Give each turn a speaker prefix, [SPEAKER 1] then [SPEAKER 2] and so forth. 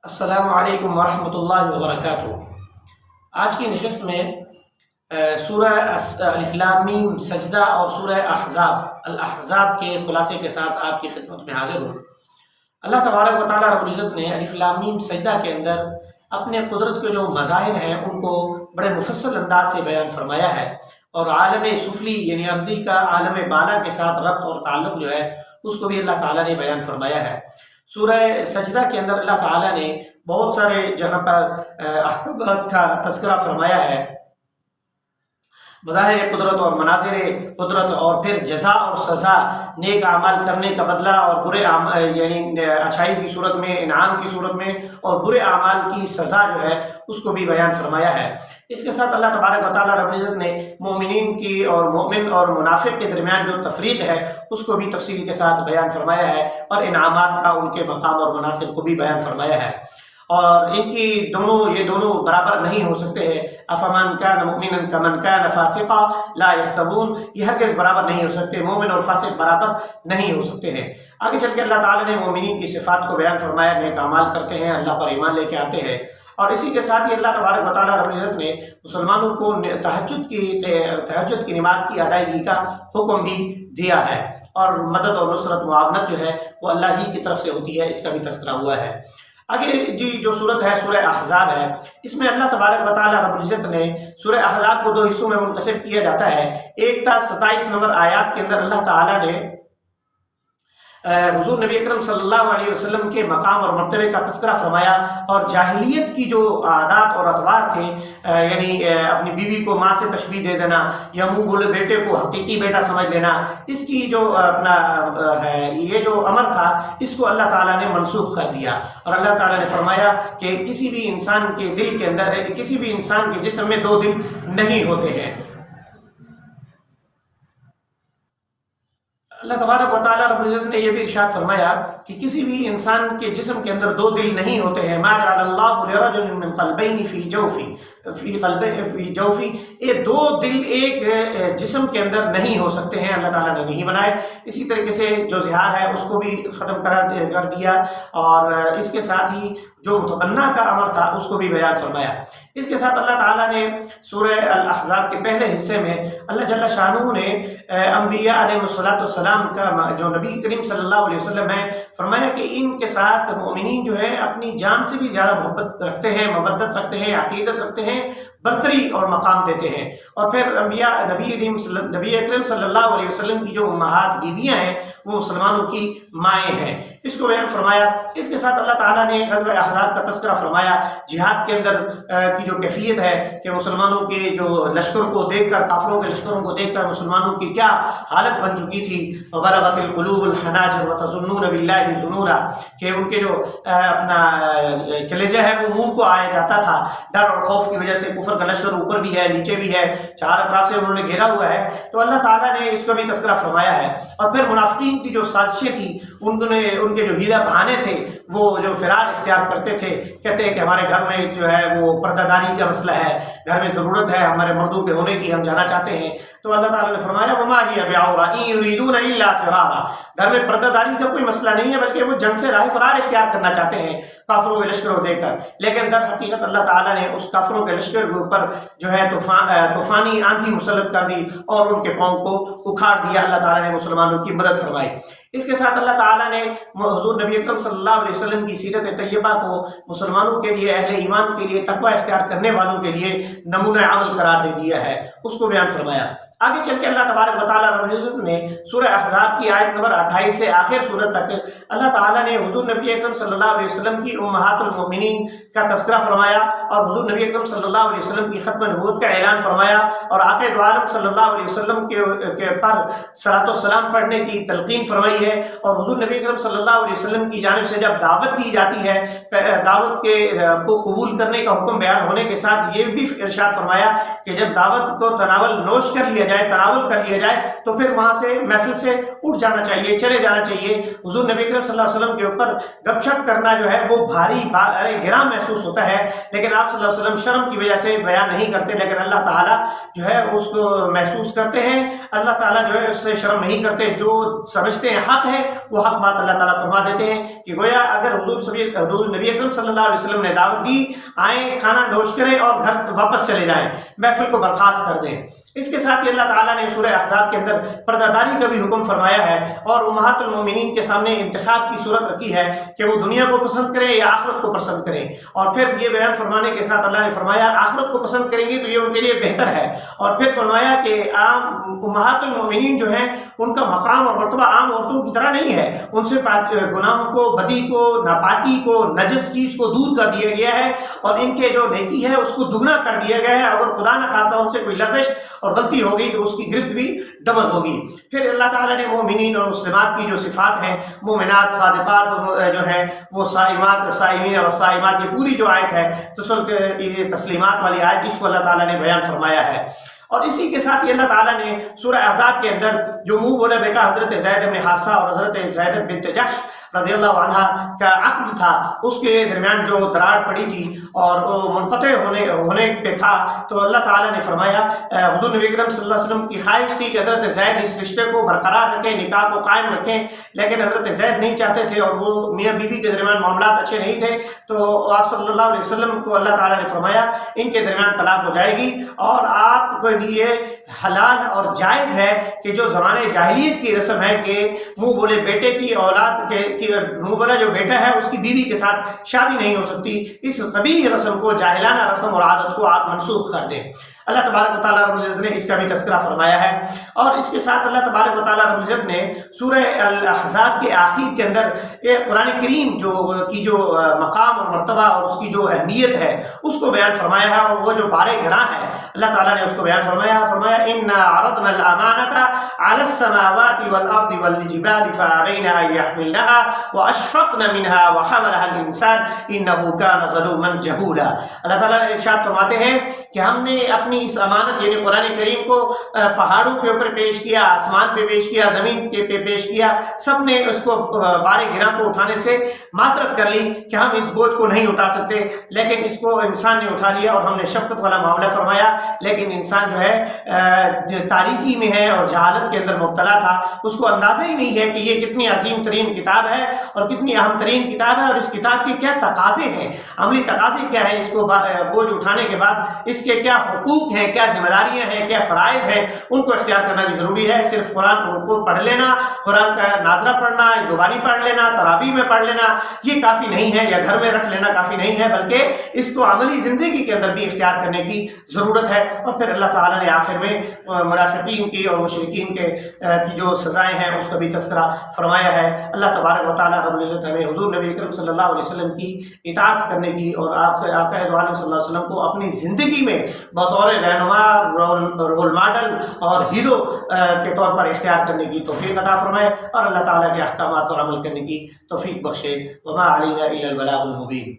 [SPEAKER 1] السلام علیکم ورحمۃ اللہ وبرکاتہ۔ آج کی نشست میں سورہ الف لام میم سجدہ اور سورہ الاحزاب کے خلاصے کے ساتھ آپ کی خدمت میں حاضر ہوں۔ اللہ تبارک و تعالیٰ رب العزت نے الف لام میم سجدہ کے اندر اپنے قدرت کے جو مظاہر ہیں ان کو بڑے مفصل انداز سے بیان فرمایا ہے، اور عالم سفلی یعنی ارضی کا عالم بالا کے ساتھ ربط اور تعلق جو ہے اس کو بھی اللہ تعالیٰ نے بیان فرمایا ہے۔ سورہ سجدہ کے اندر اللہ تعالیٰ نے بہت سارے جہاں پر احکامات کا تذکرہ فرمایا ہے، مظاہر قدرت اور مناظر قدرت، اور پھر جزا اور سزا، نیک اعمال کرنے کا بدلہ اور برے یعنی اچھائی کی صورت میں، انعام کی صورت میں، اور برے اعمال کی سزا جو ہے اس کو بھی بیان فرمایا ہے۔ اس کے ساتھ اللہ تبارک و تعالیٰ رب العزت نے مومنین کی اور مومن اور منافق کے درمیان جو تفریق ہے اس کو بھی تفصیل کے ساتھ بیان فرمایا ہے، اور انعامات کا ان کے مقام اور مناسب کو بھی بیان فرمایا ہے، اور ان کی یہ دونوں برابر نہیں ہو سکتے ہیں۔ افمن کان مؤمنا کمن کان فاسقا لا یستوون، یہ ہرگز برابر نہیں ہو سکتے، مومن اور فاسق برابر نہیں ہو سکتے ہیں۔ آگے چل کے اللہ تعالیٰ نے مومنین کی صفات کو بیان فرمایا، نیک اعمال کرتے ہیں، اللہ پر ایمان لے کے آتے ہیں، اور اسی کے ساتھ ہی اللہ تبارک و تعالیٰ رب العزت نے مسلمانوں کو تہجد کی نماز کی ادائیگی کا حکم بھی دیا ہے، اور مدد اور نصرت معاونت جو ہے وہ اللہ ہی کی طرف سے ہوتی ہے، اس کا بھی تذکرہ ہوا ہے۔ آگے جو صورت ہے سورہ احزاب ہے، اس میں اللہ تبارک و تعالیٰ رب العزت نے سورہ احزاب کو دو حصوں میں منقسم کیا جاتا ہے۔ ایک تا 27 نمبر آیات کے اندر اللہ تعالیٰ نے حضور نبی اکرم صلی اللہ علیہ وسلم کے مقام اور مرتبے کا تذکرہ فرمایا، اور جاہلیت کی جو عادات اور اطوار تھے، یعنی اپنی بیوی کو ماں سے تشبیہ دے دینا، یا منہ بولے بیٹے کو حقیقی بیٹا سمجھ لینا، اس کی جو اپنا ہے یہ جو امر تھا اس کو اللہ تعالیٰ نے منسوخ کر دیا، اور اللہ تعالیٰ نے فرمایا کہ کسی بھی انسان کے دل کے اندر، کسی بھی انسان کے جسم میں دو دل نہیں ہوتے ہیں۔ اللہ تبارک و تعالیٰ رب العزت نے یہ بھی ارشاد فرمایا کہ کسی بھی انسان کے جسم کے اندر دو دل نہیں ہوتے ہیں۔ ما جعل اللہ لرجل من قلبین فی جوفی، یہ دو دل ایک جسم کے اندر نہیں ہو سکتے ہیں، اللہ تعالیٰ نے نہیں بنائے۔ اسی طریقے سے جو زہار ہے اس کو بھی ختم کر دیا، اور اس کے ساتھ ہی جو متبنہ کا امر تھا اس کو بھی بیان فرمایا۔ اس کے ساتھ اللہ تعالیٰ نے سورہ الاحزاب کے پہلے حصے میں اللہ جل شانہ نے انبیاء علیہ السلام کا جو نبی کریم صلی اللہ علیہ وسلم ہے، فرمایا کہ ان کے ساتھ مومنین جو ہے اپنی جان سے بھی زیادہ محبت رکھتے ہیں، مودت رکھتے ہیں، عقیدت رکھتے ہیں، برتری اور مقام دیتے ہیں۔ اور پھر نبی اکرم صلی اللہ علیہ وسلم کی جو امہات بیویاں ہیں وہ مسلمانوں کی مائیں ہیں، اس کو بیان فرمایا۔ اس کے ساتھ اللہ تعالیٰ نے غزوہ احزاب کا تذکرہ فرمایا، جہاد کے اندر کی جو کیفیت ہے کہ مسلمانوں کے جو لشکر کو دیکھ کر، کافروں کے لشکروں کو دیکھ کر مسلمانوں کی کیا حالت بن چکی تھی۔ وَبَلَغَتِ الْقُلُوبُ الْحَنَاجِرَ وَتَظُنُّونَ بِاللَّهِ ظُنُونَا، کہ ان کے جو اپنا کلیجہ ہے وہ منہ کو آیا جاتا تھا، ڈر اور خوف کی وجہ سے۔ کفر کا لشکر اوپر بھی ہے، نیچے بھی ہے، چار اطراف سے انہوں نے گھیرا ہوا ہے، تو اللہ تعالیٰ نے اس کا بھی تذکرہ فرمایا ہے۔ اور پھر منافقین کی جو سازشیں تھیں، ان کے جو ہیلا بہانے تھے، وہ جو فرار اختیار کرتے تھے، کہتے ہیں کہ ہمارے گھر میں جو ہے وہ پردہ داری کا مسئلہ ہے، گھر میں ضرورت ہے، ہمارے مردوں پہ ہونے کی، ہم جانا چاہتے ہیں۔ تو اللہ تعالیٰ نے فرمایا وَمَا هِيَ بِعَوْرَةٍ إِن يُرِيدُونَ إِلَّا فِرَارًا، گھر میں پردہ داری کا کوئی مسئلہ نہیں ہے، بلکہ وہ جنگ سے راہ فرار اختیار کرنا چاہتے ہیں کافروں کے لشکروں دے کر۔ لیکن در حقیقت اللہ تعالیٰ نے اس کافروں کے لشکر کے اوپر جو ہے طوفانی آندھی مسلط کر دی، اور ان کے پاؤں کو اکھاڑ دیا۔ اللہ تعالیٰ نے مسلمانوں کی مدد فرمائی۔ اس کے ساتھ اللہ تعالیٰ نے حضور نبی اکرم صلی اللہ علیہ وسلم کی سیرت طیبہ کو مسلمانوں کے لیے، اہل ایمان کے لیے، تقوی اختیار کرنے والوں کے لیے نمونہ عمل قرار دے دیا ہے، اس کو بیان فرمایا۔ آگے چل کے اللہ تبارک و تعالیٰ رب العزت نے سورہ احزاب کی آیت نمبر 28 سے آخر سورت تک اللہ تعالیٰ نے حضور نبی اکرم صلی اللہ علیہ وسلم کی امہات المؤمنین کا تذکرہ فرمایا، اور حضور نبی اکرم صلی اللہ علیہ وسلم کی ختم نبوت کا اعلان فرمایا، اور آقا دو عالم صلی اللہ علیہ وسلم کے پر صلاۃ و سلام پڑھنے کی تلقین فرمائی ہے۔ اور حضور نبی اکرم صلی اللہ علیہ وسلم کی جانب سے جب دعوت دی جاتی ہے، دعوت کو قبول کرنے کا حکم بیان ہونے کے ساتھ یہ بھی ارشاد فرمایا کہ جب دعوت کو تناول کر لیا جائے تو پھر وہاں سے محفل سے اٹھ جانا چاہیے، چلے جانا چاہیے۔ حضور نبی اکرم صلی اللہ علیہ وسلم کے اوپر گپ شپ کرنا جو ہے وہ بھاری گراں محسوس ہوتا ہے، لیکن آپ صلی اللہ علیہ وسلم شرم کی وجہ سے بیان نہیں کرتے، لیکن اللہ تعالیٰ جو ہے اس کو محسوس کرتے ہیں، اللہ تعالیٰ جو ہے اس سے شرم نہیں کرتے۔ جو سمجھتے ہیں حق حق ہے وہ حق بات اللہ تعالیٰ فرما دیتے ہیں کہ گویا اگر حضور نبی اکرم صلی اللہ علیہ وسلم نے دعوت دی، آئیں کھانا نوش کریں اور گھر واپس چلے جائیں، محفل کو برخاست کر دیں۔ اس کے ساتھ ہی اللہ تعالیٰ نے سورہ احزاب کے اندر پردہ داری کا بھی حکم فرمایا ہے اور امہات المومنین کے سامنے انتخاب کی صورت رکھی ہے کہ وہ دنیا کو پسند کریں یا آخرت کو پسند کریں، اور پھر یہ بیان فرمانے کے ساتھ اللہ نے فرمایا آخرت کو پسند کریں گے تو یہ ان کے لیے بہتر ہے، اور پھر فرمایا کہ عام امہات المومنین جو ہیں ان کا مقام اور مرتبہ عام عورتوں کی طرح نہیں ہے، ان سے گناہوں کو، بدی کو، ناپاکی کو، نجس چیز کو دور کر دیا گیا ہے، اور ان کے جو نیکی ہے اس کو دگنا کر دیا گیا ہے۔ اگر خدا نہ خواستہ ان سے کوئی لغزش اور غلطی ہو گئی تو اس کی گرفت بھی ڈبل ہوگی۔ پھر اللہ تعالیٰ نے مومنین اور مسلمات کی جو صفات ہیں، مومنات، صادقات جو ہیں، وہ صائمات، صائمین اور صائمات، یہ پوری جو آیت ہے تسلیمات والی آیت، اس کو اللہ تعالیٰ نے بیان فرمایا ہے۔ اور اسی کے ساتھ ہی اللہ تعالیٰ نے سورہ احزاب کے اندر جو منہ بولا بیٹا حضرت زید بن حارثہ اور حضرت زینب بنت جحش رضی اللہ عنہ کا عقد تھا، اس کے درمیان جو دراڑ پڑی تھی اور وہ منقطع ہونے پہ تھا، تو اللہ تعالیٰ نے فرمایا، حضور نبی اکرم صلی اللہ علیہ وسلم کی خواہش تھی کہ حضرت زید اس رشتے کو برقرار رکھیں، نکاح کو قائم رکھیں، لیکن حضرت زید نہیں چاہتے تھے اور وہ میاں بیوی کے درمیان معاملات اچھے نہیں تھے، تو آپ صلی اللہ علیہ وسلم کو اللہ تعالیٰ نے فرمایا ان کے درمیان طلاق ہو جائے گی، اور آپ کو لیے حلال اور جائز ہے کہ جو زمانے جاہلیت کی رسم ہے کہ منہ بولے بیٹے کی اولاد کے منہ بولا جو بیٹا ہے اس کی بیوی کے ساتھ شادی نہیں ہو سکتی، اس قبیح رسم کو، جاہلانہ رسم اور عادت کو آپ منسوخ کر دیں۔ اللہ تبارک و تعالیٰ رب العزت نے اس کا بھی تذکرہ فرمایا ہے، اور اس کے ساتھ اللہ تبارک و تعالیٰ رب العزت نے سورہ الاحزاب کے آخر کے اندر قرآن کریم کی جو مقام اور مرتبہ اور اس کی جو اہمیت ہے اس کو بیان فرمایا ہے، اور وہ جو بار گراں ہے اللہ تعالیٰ نے اس کو بیان فرمایا اِنَّا عَرَضْنَا الْأَمَانَةَ عَلَى السَّمَاوَاتِ وَالْأَرْضِ وَالْجِبَالِ فَأَبَيْنَ أَن يَحْمِلْنَهَا وَأَشْفَقْنَ مِنْهَا وَحَمَلَهَا الْإِنسَانُ إِنَّهُ كَانَ ظَلُومًا جَهُولًا۔ اللہ تعالیٰ نے ارشاد فرماتے ہیں کہ ہم نے اپنی اس امانت یعنی قرآن کریم کو پہاڑوں کے اوپر پیش کیا، آسمان پہ پیش کیا، زمین کے پہ پیش کیا، سب نے اس کو بار گراں کو اٹھانے سے معذرت کر لی کہ ہم اس بوجھ کو نہیں اٹھا سکتے، لیکن اس کو انسان نے اٹھا لیا اور ہم نے شفقت والا معاملہ فرمایا، لیکن انسان جو ہے تاریکی میں ہے اور جہالت کے اندر مبتلا تھا، اس کو اندازہ ہی نہیں ہے کہ یہ کتنی عظیم ترین کتاب ہے اور کتنی اہم ترین کتاب ہے، اور اس کتاب کے کیا تقاضے ہیں، عملی تقاضے کیا ہیں، اس کو بوجھ اٹھانے کے بعد اس کے کیا حقوق ہیں، کیا ذمہ داریاں ہیں، کیا فرائض ہیں، ان کو اختیار کرنا بھی ضروری ہے۔ صرف قرآن کو پڑھ لینا، قرآن کا ناظرہ پڑھنا، زبانی پڑھ لینا، تراویح میں پڑھ لینا یہ کافی نہیں ہے، یا گھر میں رکھ لینا کافی نہیں ہے، بلکہ اس کو عملی زندگی کے اندر بھی اختیار کرنے کی ضرورت ہے۔ اور پھر اللہ تعالیٰ نے آخر میں منافقین کی اور مشرکین کی جو سزائیں ہیں اس کا بھی تذکرہ فرمایا ہے۔ اللہ تبارک و تعالیٰ رب العزت ہمیں حضور نبی اکرم صلی اللہ علیہ وسلم کی اطاعت کرنے کی اور آپ سے آقا دو عالم صلی اللہ علیہ وسلم کو اپنی زندگی میں بطور رہنما، رول ماڈل اور ہیرو کے طور پر اختیار کرنے کی توفیق عطا فرمائے، اور اللہ تعالیٰ کے احکامات پر عمل کرنے کی توفیق بخشے۔ وما علینا الا البلاغ المبین۔